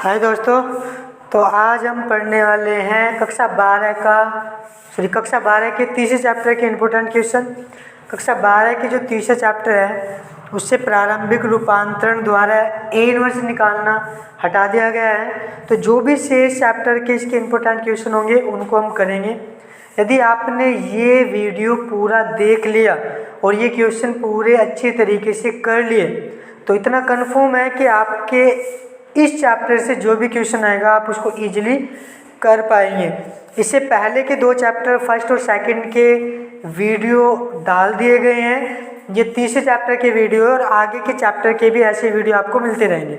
हाय दोस्तों, तो आज हम पढ़ने वाले हैं कक्षा 12 के तीसरे चैप्टर के इम्पोर्टेंट क्वेश्चन। कक्षा 12 के जो तीसरा चैप्टर है उससे प्रारंभिक रूपांतरण द्वारा ए इनवर्स निकालना हटा दिया गया है। तो जो भी शेष चैप्टर के इसके इम्पोर्टेंट क्वेश्चन होंगे उनको हम करेंगे। यदि आपने ये वीडियो पूरा देख लिया और ये क्वेश्चन पूरे अच्छे तरीके से कर लिए तो इतना कन्फर्म है कि आपके इस चैप्टर से जो भी क्वेश्चन आएगा आप उसको इजीली कर पाएंगे। इससे पहले के दो चैप्टर फर्स्ट और सेकंड के वीडियो डाल दिए गए हैं। ये तीसरे चैप्टर के वीडियो और आगे के चैप्टर के भी ऐसे वीडियो आपको मिलते रहेंगे।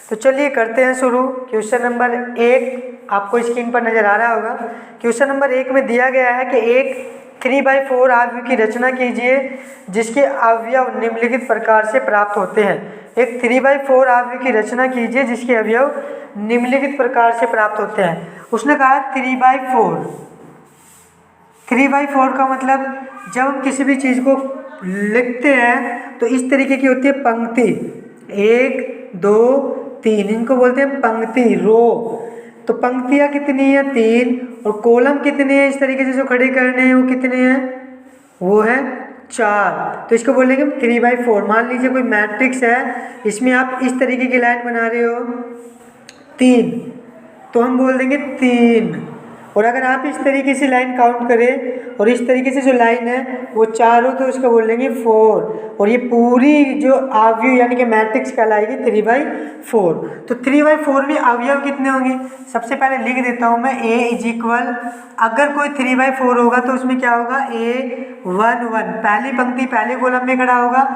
तो चलिए करते हैं शुरू। क्वेश्चन नंबर 1 आपको स्क्रीन पर नज़र आ रहा होगा। क्वेश्चन नंबर 1 में दिया गया है कि एक 3/4 अवयव की रचना कीजिए जिसके अवयव निम्नलिखित प्रकार से प्राप्त होते हैं। एक 3/4 अवयव की रचना कीजिए जिसके अवयव निम्नलिखित प्रकार से प्राप्त होते हैं। उसने कहा 3/4। 3/4 का मतलब जब हम किसी भी चीज़ को लिखते हैं तो इस तरीके की होती है पंक्ति, 1 2 3, इनको बोलते हैं पंक्ति, रो। तो पंक्तियाँ कितनी हैं? 3। और कॉलम कितने हैं? इस तरीके से जो खड़े करने हैं वो कितने हैं? वो है 4। तो इसको बोलेंगे 3/4। मान लीजिए कोई मैट्रिक्स है, इसमें आप इस तरीके की लाइन बना रहे हो 3, तो हम बोल देंगे 3। और अगर आप इस तरीके से लाइन काउंट करें और इस तरीके से जो लाइन है वो 4 हो तो इसको बोल देंगे 4। और ये पूरी जो अवयव यानी कि मैट्रिक्स कहलाएगी 3/4। तो 3/4 में अवयव कितने होंगे? सबसे पहले लिख देता हूँ मैं A = अगर कोई 3/4 होगा तो उसमें क्या होगा? A1 1 पहली पंक्ति पहले कॉलम में खड़ा होगा,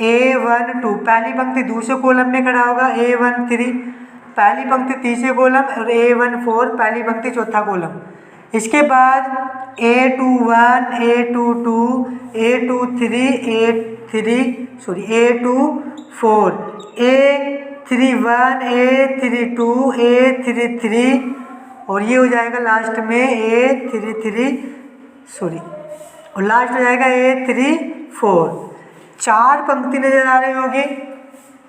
A1 2 पहली पंक्ति दूसरे कॉलम में खड़ा होगा, A1 3 पहली पंक्ति तीसरे कॉलम और A1 4 पहली पंक्ति चौथा कॉलम। इसके बाद A2 1 A2 2 A2 3 A2 4 A3 1 A3 2 A3 3 और ये हो जाएगा लास्ट में और लास्ट हो जाएगा A3 4। 4 पंक्ति नजर आ रही होगी,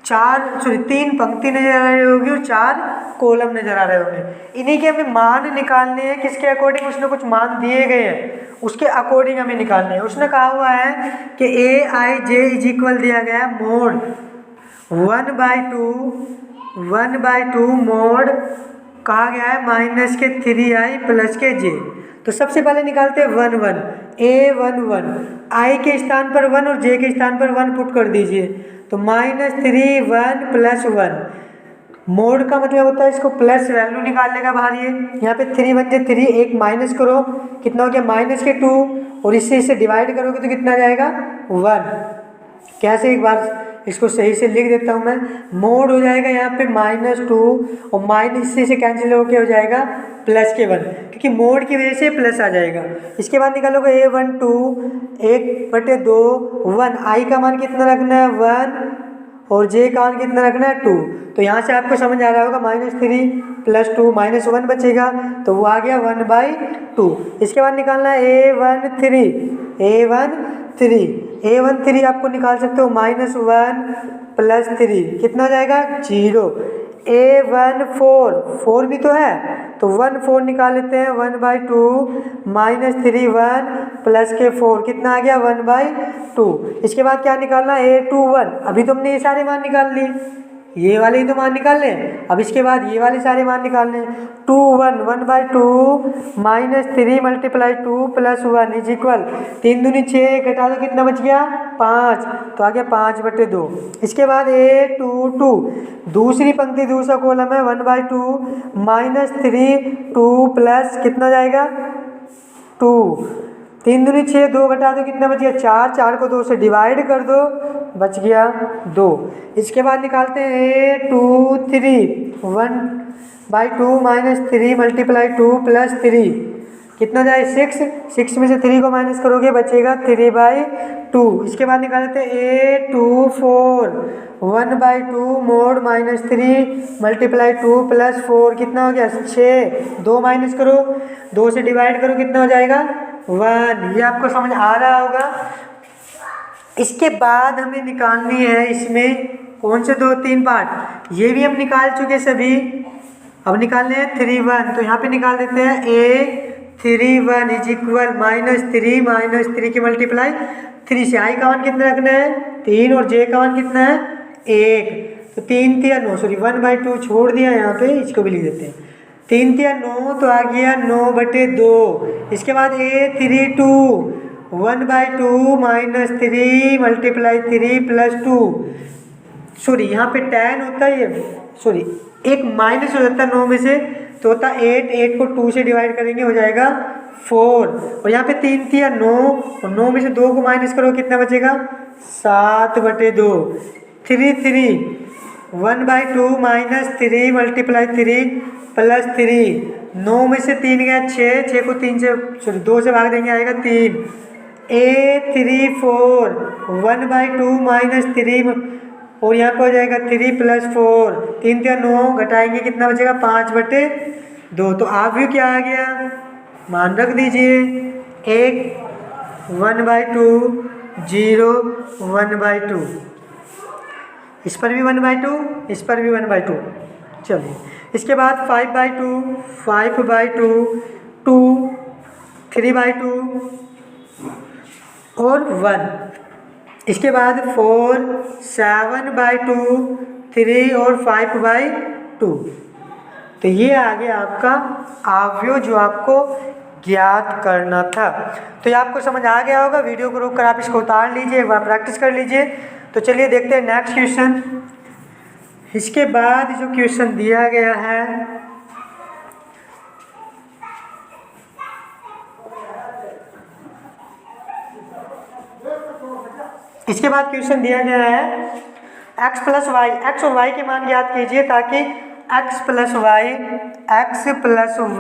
3 पंक्ति नजर आ रही होगी और 4 कॉलम नजर आ रहे होंगे। इन्हीं के हमें मान निकालने हैं। किसके अकॉर्डिंग? उसने कुछ मान दिए गए हैं, उसके अकॉर्डिंग हमें निकालने हैं। उसने कहा हुआ है कि Aij = दिया गया है मोड 1/2 मोड कहा गया है -3i + j। तो सबसे पहले निकालते हैं 1 1 A1 i के स्थान पर 1 और j के स्थान पर 1 पुट कर दीजिए। तो -3 1 + 1 मोड का मतलब होता है इसको प्लस वैल्यू निकालने का बाहर। ये यहाँ पे 3 1 × 3 एक माइनस करो, कितना हो गया? -2 और इसे डिवाइड करोगे तो कितना जाएगा? 1। कैसे? एक बार इसको सही से लिख देता हूँ मैं। मोड हो जाएगा यहाँ पे -2 और माइनस से कैंसिल होकर हो जाएगा +1 क्योंकि मोड की वजह से प्लस आ जाएगा। इसके बाद निकालोगे A1 2 1/2 1 i का मान कितना रखना है? 1 और j का मान कितना रखना है? 2। तो यहाँ से आपको समझ आ रहा होगा -3 + 2 -1 बचेगा तो वो आ गया 1/2। इसके बाद निकालना है A1 3 आपको निकाल सकते हो -1 + 3 कितना हो जाएगा? 0। A1 4 भी तो है तो 1 4 निकाल लेते हैं 1/2 -3 1 + 4 कितना आ गया? 1/2। इसके बाद क्या निकालना? A2 1। अभी तो हमने ये सारे मान निकाल लिए, ये वाले ही तो मान निकाल लें। अब इसके बाद ये वाले सारे मान निकालने। 2 1 1/2 -3 × 2 + 1 = 3 दूनी 6 घटा दो कितना बच गया? 5। तो आ गया 5/2। इसके बाद A2 2 दूसरी पंक्ति दूसरा कॉलम है 1/2 -3 2 + कितना जाएगा? 2। 3 दूनी 6 2 घटा दो कितना बच गया? 4। 4 को 2 से डिवाइड कर दो बच गया 2। इसके बाद निकालते हैं A2 3 1/2 -3 × 2 + 3 कितना जाए? 6 में से 3 को माइनस करोगे बचेगा 3/2। इसके बाद निकालते हैं A2 4 1/2 मोड -3 × 2 + 4 कितना हो गया? 6। 2 माइनस करो, 2 से डिवाइड करो कितना हो जाएगा? 1। ये आपको समझ आ रहा होगा। इसके बाद हमें निकालनी है इसमें कौन से 2 3 पार्ट, ये भी हम निकाल चुके सभी। अब निकालने हैं 3 1, तो यहाँ पे निकाल देते हैं A 3 1 इज इक्वल -3 की मल्टीप्लाई 3 से। I का मान कितना रखना है 3 और J का मान कितना है 1, तो 3 3 9 सॉरी 1/2 छोड़ दिया यहाँ पे, इसको भी लिख देते हैं 3 3 9, तो आ गया 9/2। इसके बाद A 3 2 1/2 -3 मल्टीप्लाई 3 + 2, सॉरी यहाँ पे 10 होता है, ये सॉरी एक माइनस हो जाता है 9 में से, तो होता 8 को 2 से डिवाइड करेंगे हो जाएगा 4, और यहाँ पे 3 3 9 और 9 में से 2 को माइनस करो कितना बचेगा 7/2। 3 3 1/2 -3 मल्टीप्लाई 3 + 3, 9 में से 3 गया 6 को 3 से सॉरी 2 से भाग देंगे आएगा 3। A 3 4 1/2 -3 और यहाँ पे हो जाएगा 3 + 4, 3 3 9 घटाएंगे कितना बचेगा 5/2। तो आप भी क्या आ गया मान रख दीजिए, एक 1/2 0 1/2, इस पर भी 1/2 इस पर भी 1/2। चलिए इसके बाद 5/2 5/2 2 3/2 और 1, इसके बाद 4 7/2 3 और 5/2। तो ये आ गया आपका अवयव जो आपको ज्ञात करना था। तो ये आपको समझ आ गया होगा, वीडियो को रोककर आप इसको उतार लीजिए, एक बार प्रैक्टिस कर लीजिए। तो चलिए देखते हैं नेक्स्ट क्वेश्चन। इसके बाद जो क्वेश्चन दिया गया है इसके बाद क्वेश्चन दिया गया है x + y, x और y के मान ज्ञात कीजिए ताकि x +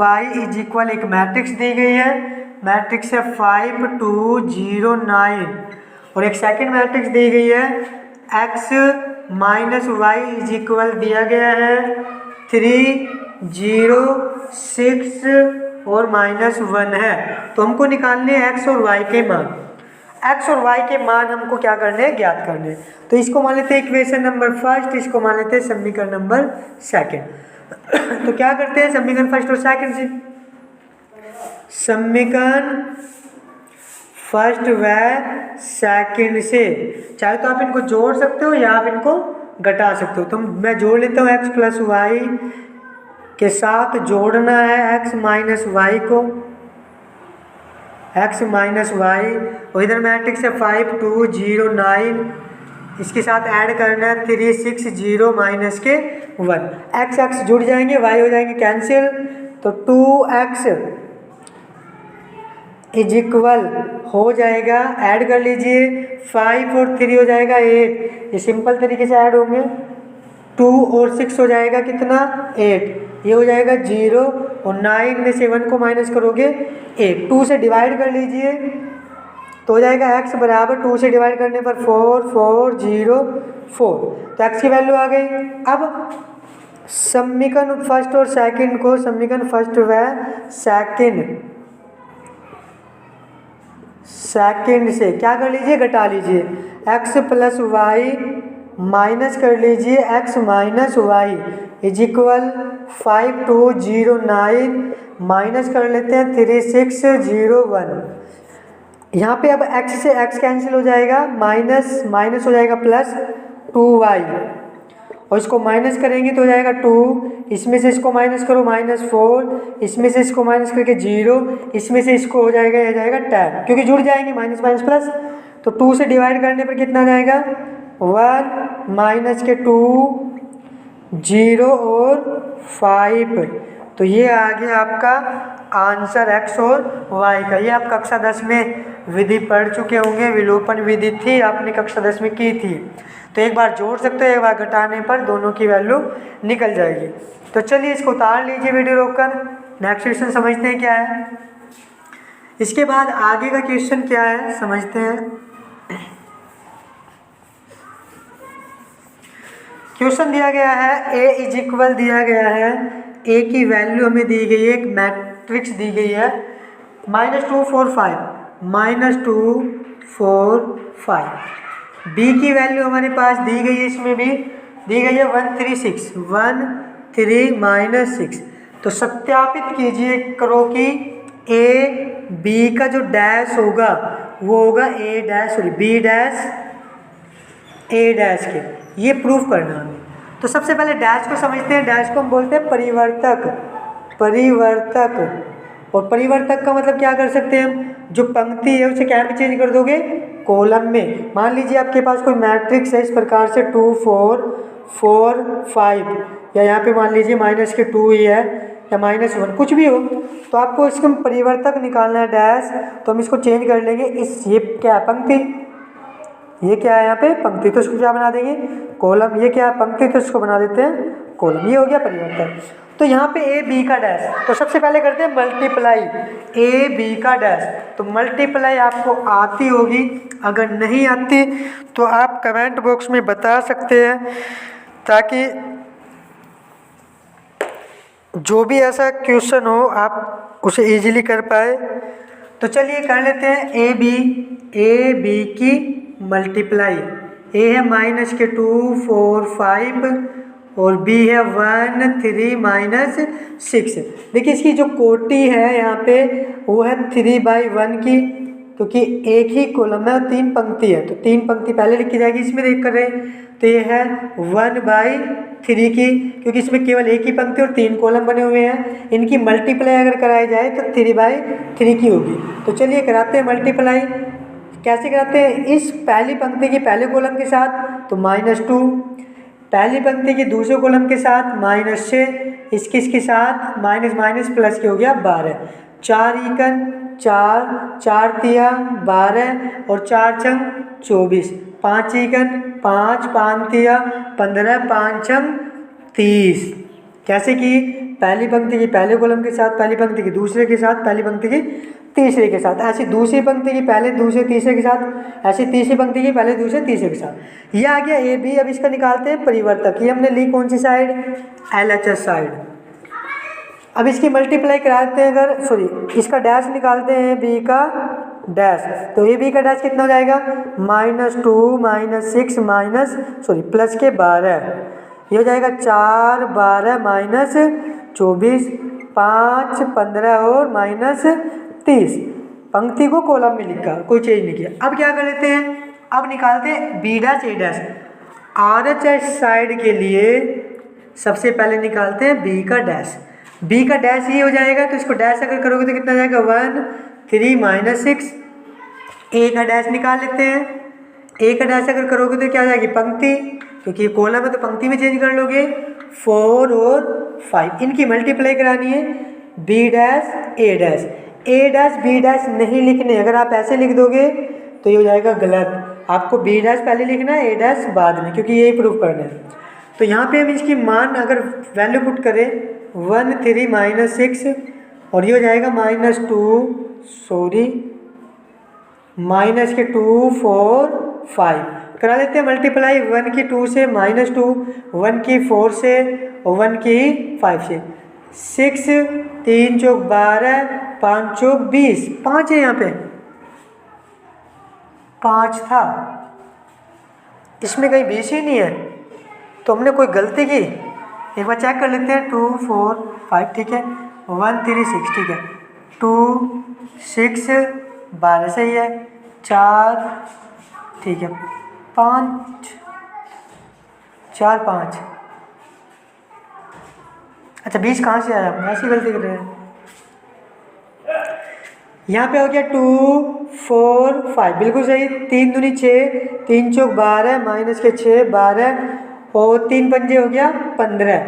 y इज इक्वल, एक मैट्रिक्स दी गई है, मैट्रिक्स है 5 2 0 9, और एक सेकंड मैट्रिक्स दी गई है x - y इज इक्वल दिया गया है 3 0 6 और -1 है। तो हमको निकालने हैं x और y के मान। x और y के मान हमको क्या करने हैं ज्ञात करने। तो इसको मान लेते हैं इक्वेशन नंबर फर्स्ट, इसको मान लेते हैं समीकरण नंबर सेकंड। तो क्या करते हैं समीकरण फर्स्ट और सेकंड से, समीकरण फर्स्ट व सेकंड से, चाहे तो आप इनको जोड़ सकते हो या आप इनको घटा सकते हो। तो मैं जोड़ लेता हूँ x + y के साथ जोड़ना है x - y को, x - y, और इधर मैट्रिक्स है 5 2 0 9, इसके साथ ऐड करना है 3 6 0 -1, x जुड़ जाएंगे, y हो जाएंगे कैंसिल, तो 2x इज इक्वल हो जाएगा, ऐड कर लीजिए 5 और 3 हो जाएगा 8, ये सिंपल तरीके से ऐड होंगे, 2 और 6 हो जाएगा कितना 8, ये हो जाएगा 0, और 9 में से 1 को माइनस करोगे 8, 2 से डिवाइड कर लीजिए तो हो जाएगा x बराबर 2 से डिवाइड करने पर 4 4 0 4, तो x की वैल्यू आ गई। अब समीकरण फर्स्ट और सेकंड को, समीकरण फर्स्ट व सेकंड से क्या कर लीजिए घटा लीजिए, x + y माइनस कर लीजिए x - y is equal 5 2 0 9 minus कर लेते हैं 3 6 0 1। यहाँ पे अब x से x कैंसिल हो जाएगा, माइनस माइनस हो जाएगा प्लस 2y, और इसको माइनस करेंगे तो हो जाएगा 2, इसमें से इसको माइनस करो -4, इसमें से इसको माइनस करके 0, इसमें से इसको हो जाएगा, ये जाएगा 10, क्योंकि जुड़ जाएंगे माइनस माइनस प्लस, तो 2 से डिवाइड करने पर कितना जाएगा 1 माइनस के 2 0 और 5। तो ये आ गया आपका आंसर x और y का। ये आप कक्षा 10 में विधि पढ़ चुके होंगे, विलोपन विधि थी, आपने कक्षा 10 में की थी। तो एक बार जोड़ सकते हो, एक बार घटाने पर दोनों की वैल्यू निकल जाएगी। तो चलिए इसको उतार लीजिए वीडियो रोककर, नेक्स्ट क्वेश्चन समझते हैं क्या है। इसके बाद आगे का क्वेश्चन क्या है समझते हैं। क्वेश्चन दिया गया है a इज इक्वल दिया गया है, a की वैल्यू हमें दी गई है, एक मैट्रिक्स दी गई है -2 4 5 -2 4 5। b की वैल्यू हमारे पास दी गई है, इसमें भी दी गई है 1 3 6 1 3 माइनस 6। तो सत्यापित कीजिए करो कि ए बी का जो डैश होगा वो होगा ए डैश सॉरी बी डैश ए डैश के, ये प्रूफ करना है हमें। तो सबसे पहले डैश को समझते हैं। डैश को हम बोलते हैं परिवर्तक। परिवर्तक, और परिवर्तक का मतलब क्या कर सकते हैं हम, जो पंक्ति है उसे क्या में चेंज कर दोगे, कॉलम में। मान लीजिए आपके पास कोई मैट्रिक्स है इस प्रकार से 2 4 4 5, या यहाँ पे मान लीजिए माइनस के 2 ही है या -1 कुछ भी हो, तो आपको इसका परिवर्तक निकालना है डैश। तो हम इसको चेंज कर लेंगे, इस ये क्या है पंक्ति, ये क्या है यहाँ पे पंक्ति, तो इसको क्या बना देंगे कॉलम। ये क्या है पंक्ति, तो इसको बना देते हैं कॉलम। ये हो गया परिवर्तक। तो यहाँ पे ए बी का डैश, तो सबसे पहले करते हैं मल्टीप्लाई ए बी का डैश। तो मल्टीप्लाई आपको आती होगी, अगर नहीं आती तो आप कमेंट बॉक्स में बता सकते हैं, ताकि जो भी ऐसा क्वेश्चन हो आप उसे इजीली कर पाए। तो चलिए कर लेते हैं ए बी की मल्टीप्लाई। ए है माइनस के 2 4 5 और बी है 1 3 माइनस 6। देखिए इसकी जो कोटि है यहाँ पे वो है 3/1 की, क्योंकि एक ही कॉलम है और 3 पंक्ति है, तो 3 पंक्ति पहले लिखी जाएगी। इसमें देख कर रहे तो ये है 1/3 की, क्योंकि इसमें केवल एक ही पंक्ति और 3 कॉलम बने हुए हैं। इनकी मल्टीप्लाई अगर कराई जाए तो 3/3 की होगी। तो चलिए कराते हैं मल्टीप्लाई। कैसे कराते हैं, इस पहली पंक्ति के पहले कॉलम के साथ तो -2, पहली पंक्ति के दूसरे कॉलम के साथ -6, इसके साथ माइनस माइनस प्लस के हो गया 12। 4 एकन 4, 4 तिया 12 और 4 छंग 24, 5 एकन 5, 5 तिया 15, 5 छंग 30। कैसे कि पहली पंक्ति की पहले कॉलम के साथ, पहली पंक्ति की दूसरे के साथ, पहली पंक्ति की तीसरे के साथ, ऐसी दूसरी पंक्ति की पहले दूसरे तीसरे के साथ, ऐसी तीसरी पंक्ति की पहले दूसरे तीसरे के साथ। ये आ गया ए बी। अब इसका निकालते हैं परिवर्तक। ये हमने ली कौन सी साइड, LHS साइड। अब इसकी मल्टीप्लाई कराते हैं, अगर सॉरी इसका डैश निकालते हैं बी का डैश। तो ए बी का डैश कितना हो जाएगा, -2 -6 माइनस सॉरी प्लस के 12, ये हो जाएगा 4 12 माइनस 24, 5 15 और -30। पंक्ति को कॉलम में लिखा, कोई चेंज नहीं किया। अब क्या कर लेते हैं, अब निकालते हैं बी डैश ए डैश। RHS साइड के लिए सबसे पहले निकालते हैं बी का डैश। बी का डैश ये हो जाएगा, तो इसको डैश अगर करोगे तो कितना जाएगा 1 3 -6। ए का डैश निकाल लेते हैं। ए का डैश अगर करोगे तो क्या हो जाएगी पंक्ति, क्योंकि ये कॉलम है तो पंक्ति में चेंज कर लोगे। 4 और 5 इनकी मल्टीप्लाई करानी है, बी डैश ए डैश। ए डैश बी डैश नहीं लिखने, अगर आप ऐसे लिख दोगे तो ये हो जाएगा गलत। आपको बी डैश पहले लिखना है, ए डैश बाद में, क्योंकि यही प्रूफ करना है। तो यहाँ पे हम इसकी मान अगर वैल्यू पुट करें 1 3 -6 और ये हो जाएगा -2 सॉरी माइनस के 2 4 5। करा लेते हैं मल्टीप्लाई 1 की 2 से -2, 1 की 4 से और 1 की 5 से। 6 3 चौक 12, 5 चौक 20, 5 है यहाँ पे, 5 था, इसमें कहीं 20 ही नहीं है, तो हमने कोई गलती की। एक बार चेक कर लेते हैं। 2 4 5 ठीक है, 1 3 6 ठीक है, 2 6 12 सही है, 4 ठीक है, 5 4 5 अच्छा 20 कहाँ से आया, हम ऐसी गलती कर रहे हैं। यहाँ पे हो गया 2 4 5 बिल्कुल सही। 3 दूनी 6, 3 चौक 12 माइनस के 6 12 और 3 पंजे हो गया 15,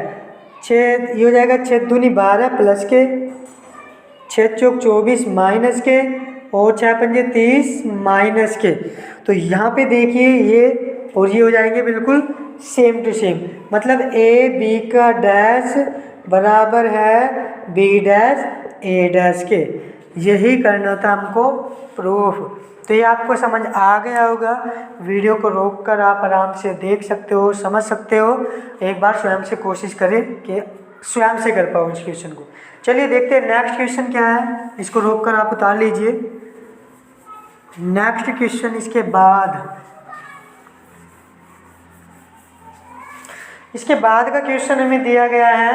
6 ये हो जाएगा 6 दूनी 12 प्लस के 6 चौक 24 माइनस के और 6 पंजे 30 माइनस के। तो यहाँ पे देखिए ये और ये हो जाएंगे बिल्कुल सेम टू सेम, मतलब ए बी का डैश बराबर है बी डैश ए डैश के। यही करना था हमको प्रूफ। तो ये आपको समझ आ गया होगा। वीडियो को रोककर आप आराम से देख सकते हो, समझ सकते हो। एक बार स्वयं से कोशिश करें कि स्वयं से कर पाओ इस क्वेश्चन को। चलिए देखते हैं नेक्स्ट क्वेश्चन क्या है, इसको रोककर आप उतार लीजिए। नेक्स्ट क्वेश्चन इसके बाद इसके बाद का क्वेश्चन हमें दिया गया है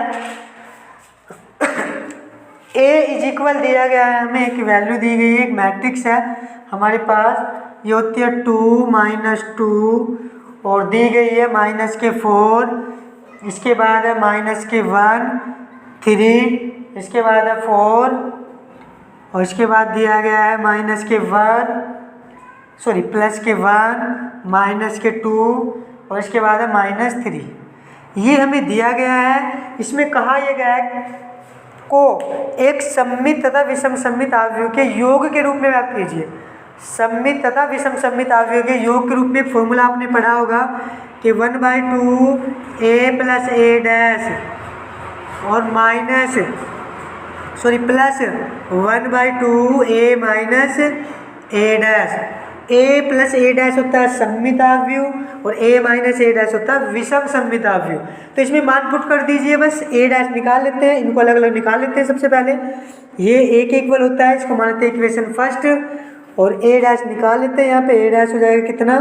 a इज इक्वल दिया गया है, हमें एक वैल्यू दी गई है, एक मैट्रिक्स है हमारे पास, ये होती है 2 - 2 और दी गई है -4, इसके बाद है -1 3, इसके बाद है 4 और इसके बाद दिया गया है -1 +1 -2 और इसके बाद है -3। ये हमें दिया गया है। इसमें कहा यह गया है को एक सममित तथा विषम सममित अवयव के योग के रूप में व्यक्त कीजिए। सममित तथा विषम सममित अवयव के योग के रूप में फॉर्मूला आपने पढ़ा होगा कि 1/2 a + a' और plus 1/2 a - a'। a + a' होता है सममित अवयव और a - a' होता है विषम सममित अवयव। तो इसमें मान पुट कर दीजिए, बस a' निकाल लेते हैं, इनको अलग अलग निकाल लेते हैं। सबसे पहले ये a के इक्वल होता है, इसको मानते हैं इक्वेशन फर्स्ट, और a' निकाल लेते हैं। यहाँ पे a' हो जाएगा कितना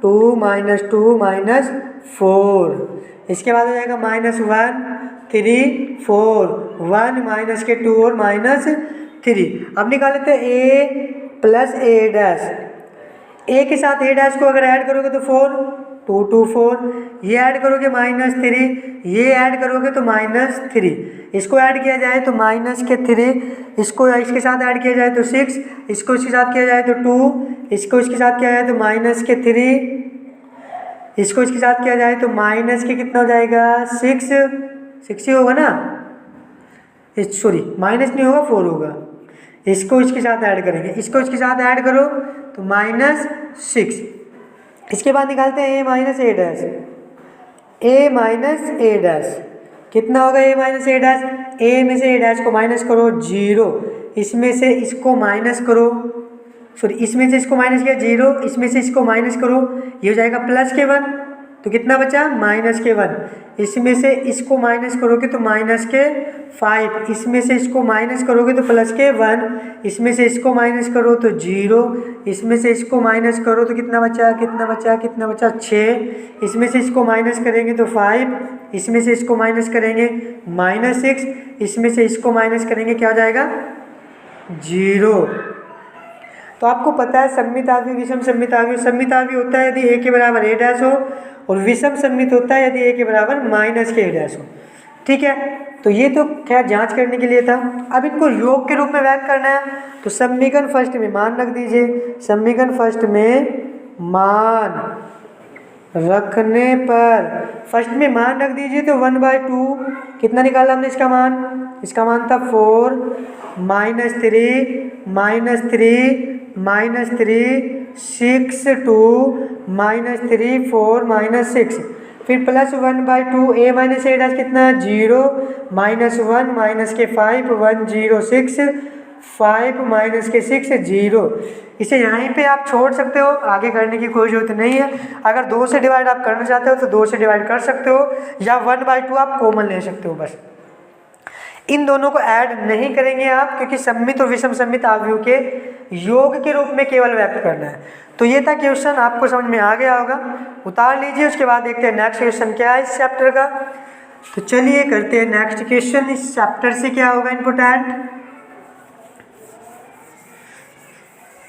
2 - 2 - 4, इसके बाद हो जाएगा -1 3 4 1 -2 और -3। अब निकाल लेते हैं a + a'। a के साथ a' को अगर ऐड करोगे तो 4 2 2 4, ये ऐड करोगे -3, ये ऐड करोगे तो -3, इसको ऐड किया जाए तो -3, इसको इसके साथ ऐड किया जाए तो 6, इसको इसके साथ किया जाए तो 2, इसको इसके साथ किया जाए तो -3, इसको इसके साथ किया जाए तो कितना हो जाएगा 6 ही होगा ना, सॉरी माइनस नहीं होगा 4 होगा। इसको इसके साथ ऐड करेंगे, इसको इसके साथ ऐड करो तो -6। इसके बाद निकालते हैं a - a', कितना होगा a - a', a में से a' को माइनस करो 0, इसमें से इसको माइनस करो, सॉरी इसमें से इसको माइनस किया 0, इसमें से इसको माइनस करो, ये हो जाएगा +1, तो कितना बचा -1, इसमें से इसको माइनस करोगे तो -5, इसमें से इसको माइनस करोगे तो +1, इसमें से इसको माइनस करो तो 0, इसमें से इसको माइनस करो तो कितना बचा 6, इसमें से इसको माइनस करेंगे तो 5, इसमें से इसको माइनस करेंगे -6, इसमें से इसको माइनस करेंगे क्या हो जाएगा 0। तो आपको पता है सममित अवयव विषम सममित अवयव, सममित अवयव होता है यदि a के बराबर a' हो, और विषम सममित होता है यदि a के बराबर -a' हो। ठीक है, तो ये तो खैर जांच करने के लिए था। अब इनको योग के रूप में व्यक्त करना है, तो समीकरण फर्स्ट में मान रख दीजिए। समीकरण फर्स्ट में मान रखने पर फर्स्ट में मान रख दीजिए तो 1/2 कितना निकाला हमने इसका मान था 4 -3 6 2 -3 4 -6, फिर +1/2 a - a' कितना है 0 -1 -5 1 0 6 5 -6 0। इसे यहीं पे आप छोड़ सकते हो, आगे करने की कोई जरूरत नहीं है। अगर 2 से डिवाइड आप करना चाहते हो तो 2 से डिवाइड कर सकते हो, या 1/2 आप कॉमन ले सकते हो। बस इन दोनों को ऐड नहीं करेंगे आप, क्योंकि सममित और विषम सममित अवयव के योग के रूप में केवल व्यक्त करना है। तो ये था क्वेश्चन, आपको समझ में आ गया होगा, उतार लीजिए। उसके बाद देखते हैं नेक्स्ट क्वेश्चन क्या है इस चैप्टर का। तो चलिए करते हैं नेक्स्ट क्वेश्चन। इस चैप्टर से क्या होगा इम्पोर्टेंट।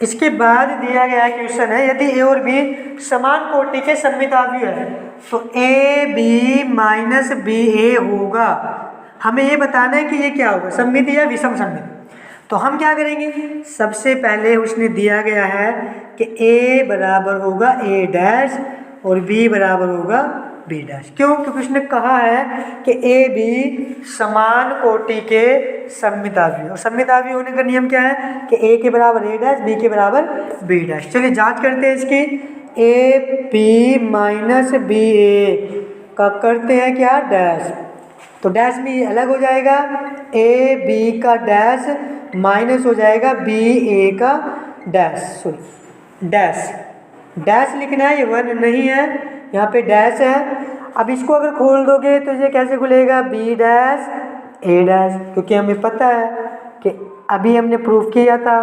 इसके बाद दिया गया क्वेश्चन है, यदि a और b समान कोटि के सममित अवयव है तो ab - ba होगा। हमें ये बताना है कि ये क्या होगा, सममित या विषम सममित। तो हम क्या करेंगे, सबसे पहले उसने दिया गया है कि a बराबर होगा a' और b बराबर होगा b'। क्यों? क्योंकि उसने कहा है कि a b समान कोटि के सममित अवयव, और सममित अवयव होने का नियम क्या है कि a के बराबर a', b के बराबर b'। चलिए जांच करते हैं इसकी। ab - ba का करते हैं क्या डैश, तो डैश भी अलग हो जाएगा, ए बी का डैश माइनस हो जाएगा बी ए का डैश, सॉरी डैश लिखना है, ये वन नहीं है, यहाँ पे डैश है। अब इसको अगर खोल दोगे तो ये कैसे खुलेगा, बी डैश ए डैश, क्योंकि हमें पता है कि अभी हमने प्रूफ किया था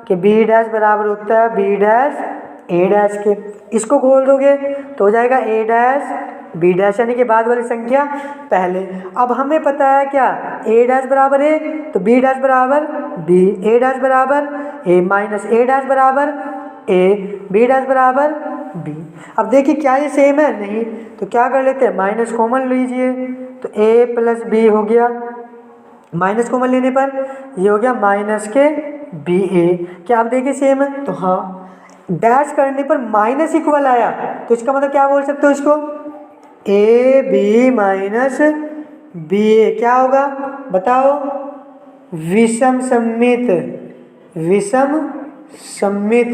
कि बी डैश बराबर होता है बी डैश ए डैश के। इसको खोल दोगे तो हो जाएगा ए डैश बी डैश यानी कि बाद वाली संख्या पहले। अब हमें पता है क्या, ए डैश बराबर ए तो बी डैश बराबर बी, ए डैश बराबर ए माइनस ए डैश बराबर ए, बी डैश बराबर बी। अब देखिए क्या ये सेम है, नहीं, तो क्या कर लेते हैं, माइनस कॉमन लीजिए तो ए प्लस बी हो गया, माइनस कॉमन लेने पर ये हो गया माइनस के बी ए। क्या आप देखिए सेम है, तो हाँ। डैश करने पर माइनस इक्वल आया तो इसका मतलब क्या बोल सकते हो इसको, ए बी माइनस बी ए क्या होगा बताओ, विषम सममित, विषम सममित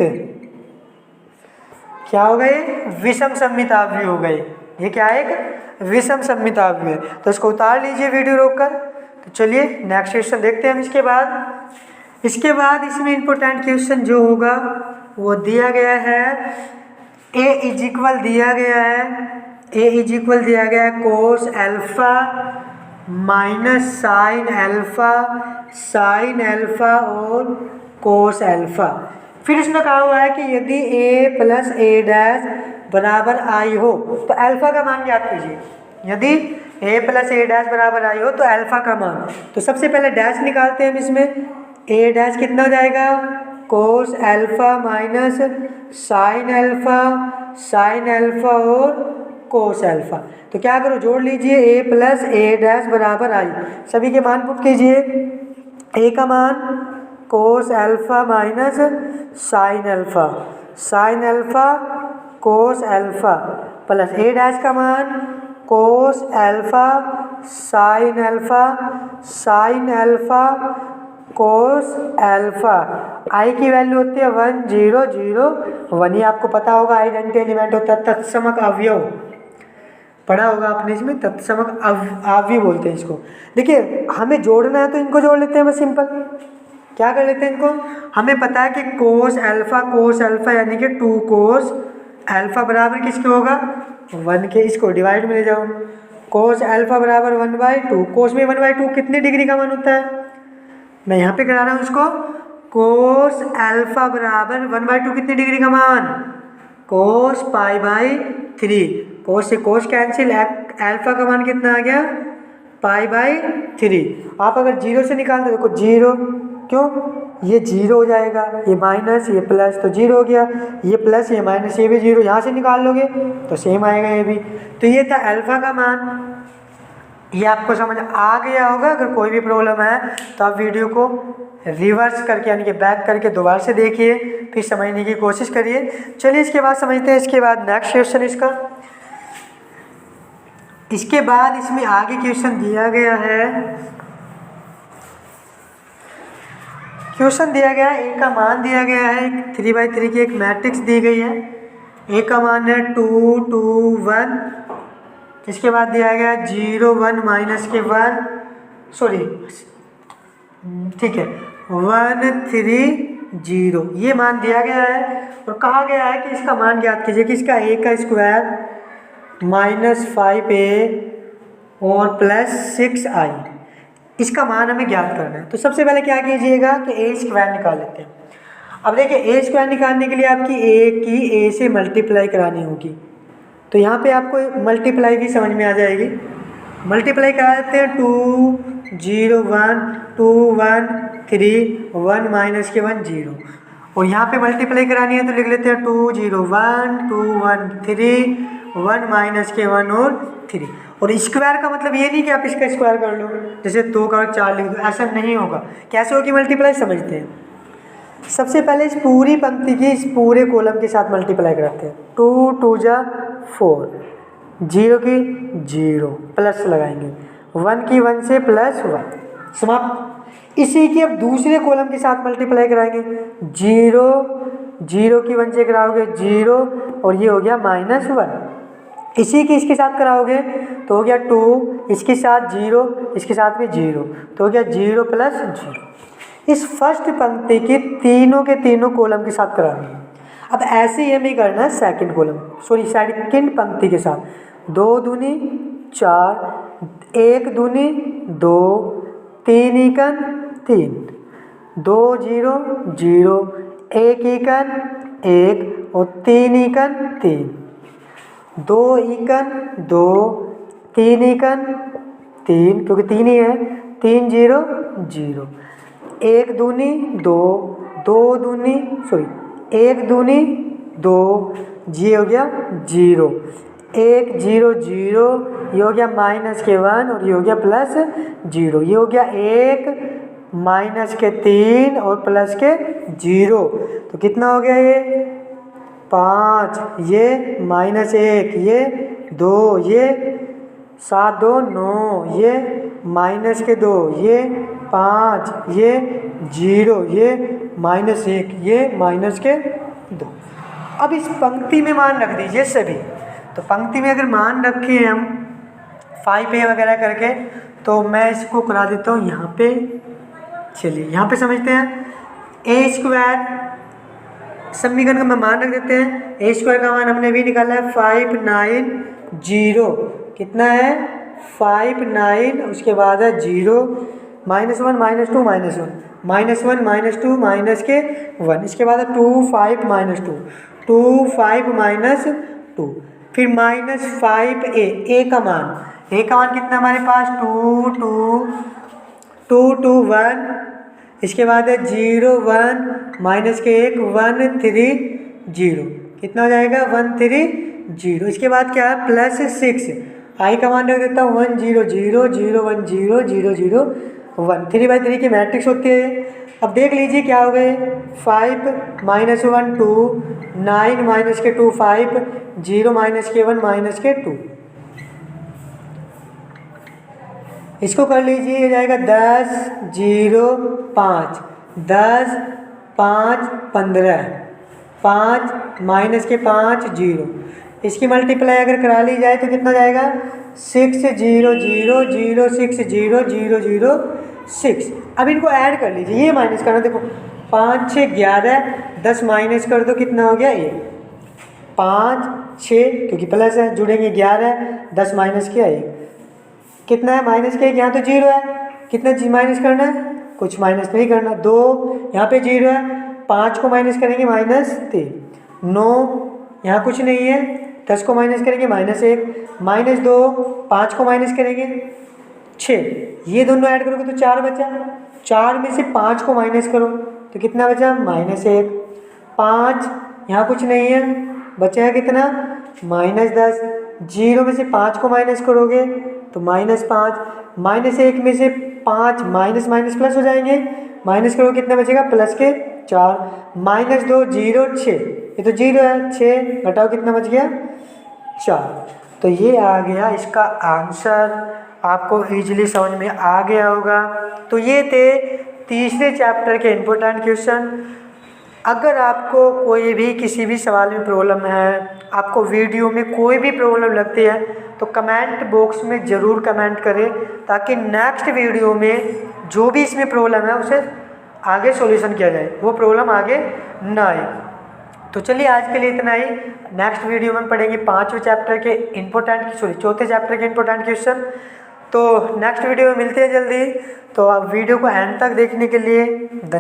क्या हो गए, विषम सममित आवृत्ति हो गई। ये क्या है, एक विषम सममित आवृत्ति है। तो इसको उतार लीजिए वीडियो रोककर। तो चलिए नेक्स्ट क्वेश्चन देखते हैं हम। इसके बाद इसमें इम्पोर्टेंट क्वेश्चन जो होगा वो दिया गया है, ए इज इक्वल दिया गया है, ए इज इक्वल दिया गया है कोस alpha minus sin alpha, sin alpha और कोस एल्फा। फिर इसमें कहा हुआ है कि यदि ए प्लस ए डैश बराबर आई हो तो अल्फा का मान ज्ञात कीजिए। यदि ए प्लस ए डैश बराबर आई हो तो अल्फा का मान, तो सबसे पहले डैश निकालते हैं हम इसमें। ए डैश कितना हो जाएगा, कोस alpha minus sin alpha, sin alpha और कोस एल्फा। तो क्या करो, जोड़ लीजिए, ए प्लस ए डैश बराबर आई, सभी के मान पुट कीजिए। ए का मान cos alpha minus sin alpha, sin alpha cos alpha plus A dash का मान cos alpha sin alpha, sin alpha cos alpha. I की वैल्यू होती है 1 0 0 1। ये आपको पता होगा आइडेंटिटी एलिमेंट होता है, तत्समक अवयव पढ़ा होगा आपने इसमें, तत्समक अवयव बोलते हैं इसको। देखिए हमें जोड़ना है तो इनको जोड़ लेते हैं बस, सिंपल। क्या कर लेते हैं इनको, हमें पता है कि कोस एल्फा यानी कि 2 कोस एल्फा बराबर किसके होगा 1 के। इसको डिवाइड में ले जाओ, कोस एल्फा बराबर 1/2। कोस में 1/2 कितने डिग्री का मान होता है, मैं यहाँ पे करा रहा हूँ इसको। कोस एल्फा बराबर 1/2 कितने डिग्री का मान, कोस π/3। कोस से कोस कैंसिल, एल्फा का मान कितना आ गया π/3। आप अगर 0 से निकालते देखो 0, क्यों, ये 0 हो जाएगा, ये माइनस ये प्लस तो 0 हो गया, ये प्लस ये माइनस ये भी 0, यहाँ से निकाल लोगे तो सेम आएगा ये भी। तो ये था अल्फा का मान। ये आपको समझ आ गया होगा। अगर कोई भी प्रॉब्लम है तो आप वीडियो को रिवर्स करके यानी कि बैक करके दोबारा से देखिए, फिर समझने की कोशिश करिए। चलिए इसके बाद समझते हैं। इसके बाद नेक्स्ट क्वेश्चन इसके बाद इसमें आगे क्वेश्चन दिया गया है, ए का मान दिया गया है, 3/3 की एक मैट्रिक्स दी गई है। ए का मान है 2 2 1। इसके बाद दिया गया 0 1 माइनस के 1, सॉरी ठीक है 1 3 0, ये मान दिया गया है। और कहा गया है कि इसका मान ज्ञात कीजिए कि इसका ए का स्क्वायर -5a और +6i, इसका मान हमें ज्ञात करना है। तो सबसे पहले क्या कीजिएगा कि ए स्क्वायर निकाल लेते हैं। अब देखिए ए स्क्वायर निकालने के लिए आपकी ए से मल्टीप्लाई करानी होगी। तो यहाँ पे आपको मल्टीप्लाई भी समझ में आ जाएगी। मल्टीप्लाई करा देते हैं 2 0 1 2 1 3 1 माइनस के 1 0। और यहाँ पे मल्टीप्लाई करानी है तो लिख लेते हैं 2 0 1 2 1 3 1 माइनस के 1 और 3। और स्क्वायर का मतलब ये नहीं कि आप इसका स्क्वायर कर लो, जैसे 2 का 4 लिख दो, ऐसा नहीं होगा। कैसे होगी मल्टीप्लाई समझते हैं। सबसे पहले इस पूरी पंक्ति की इस पूरे कॉलम के साथ मल्टीप्लाई कराते हैं। 2 2 जा 4, 0 की 0 प्लस लगाएंगे, 1 की 1 से +1 समाप्त। इसी की अब दूसरे कॉलम के साथ मल्टीप्लाई कराएंगे, 0 0 की 1 से कराओगे 0 और ये हो गया -1। इसी की इसके साथ कराओगे तो हो गया 2, इसके साथ 0, इसके साथ भी 0, तो हो गया 0 + 0। इस फर्स्ट पंक्ति की तीनों के तीनों कॉलम के साथ करानी है। अब ऐसे ही हमें करना है सेकंड कॉलम, सॉरी सेकंड पंक्ति के साथ। 2 दूनी 4, 1 दूनी 2, 3 एकन 3, 2 0 0, 1 एकन 1 और 3 एकन 3, 2 एकन 2, 3 एकन 3 क्योंकि 3 ही है, 3 0 0, 1 दूनी 2, 2 दूनी 1 दूनी 2, ये हो गया 0, 1 0 0, ये हो गया -1 और ये हो गया +0, ये हो गया 1 -3 और +0, तो कितना हो गया ये 5, ये -1, ये 2, ये 7 2 9, ये -2, ये 5, ये 0, ये -1, ये -2। अब इस पंक्ति में मान रख दीजिए सभी। तो पंक्ति में अगर मान रखे हम 5a वगैरह करके, तो मैं इसको करा देता हूँ यहाँ पे। चलिए यहाँ पे समझते हैं। a² समीकरण का मान रख देते हैं। a² का मान हमने भी निकाला है 590, कितना है 59, उसके बाद है 0, -1 -2 -1, -1 -2 -1, इसके बाद है 2 5 -2, 2 5 -2, फिर -5a का मान, कितना हमारे पास 2 2 2 2 1, इसके बाद है 0 1 -1 1 3 0, कितना हो जाएगा 1 3 0, इसके बाद क्या है +6, आई का मान रख देता हूँ 1 0 0 0 1 0 0 0 1, 3/3 की मैट्रिक्स होती है। अब देख लीजिए क्या हो गए 5 -1 2, 9 -2 5, 0 -1 -2, इसको कर लीजिए, ये जाएगा 10 0 5, 10 5 15, 5 -5 0, इसकी मल्टीप्लाई अगर करा ली जाए तो कितना जाएगा 6 0 0 0 6 0 0 0 6। अब इनको ऐड कर लीजिए, ये माइनस करना, देखो 5 6 11, 10 माइनस कर दो, कितना हो गया 1, 5 6 क्योंकि प्लस है, जुड़ेंगे 11, 10 माइनस किया 1, कितना है -1, यहाँ तो 0 है, कितना माइनस करना है, कुछ माइनस नहीं करना, 2 यहाँ पे 0 है, 5 को माइनस करेंगे -3, 9 यहाँ कुछ नहीं है, 10 को माइनस करेंगे -1, -2 5 को माइनस करेंगे 6, ये दोनों ऐड करोगे तो 4 बचा, 4 में से 5 को माइनस करो तो कितना बचा -1, 5 यहाँ कुछ नहीं है, बचा है कितना -10, 0 में से 5 को माइनस करोगे तो -5, -1 में से 5 माइनस प्लस हो जाएंगे, माइनस करो कितना बचेगा +4, -2 0 6, ये तो 0 है, 6 घटाओ कितना बच गया 4। तो ये आ गया इसका आंसर, आपको इजीली समझ में आ गया होगा। तो ये थे तीसरे चैप्टर के इम्पोर्टेंट क्वेश्चन। अगर आपको कोई भी किसी भी सवाल में प्रॉब्लम है, आपको वीडियो में कोई भी प्रॉब्लम लगती है, तो कमेंट बॉक्स में ज़रूर कमेंट करें, ताकि नेक्स्ट वीडियो में जो भी इसमें प्रॉब्लम है उसे आगे सॉल्यूशन किया जाए, वो प्रॉब्लम आगे ना आए। तो चलिए आज के लिए इतना ही। नेक्स्ट वीडियो में पढ़ेंगे चौथे चैप्टर के इम्पोर्टेंट क्वेश्चन। तो नेक्स्ट वीडियो में मिलते हैं जल्दी। तो आप वीडियो को एंड तक देखने के लिए धन्यवाद।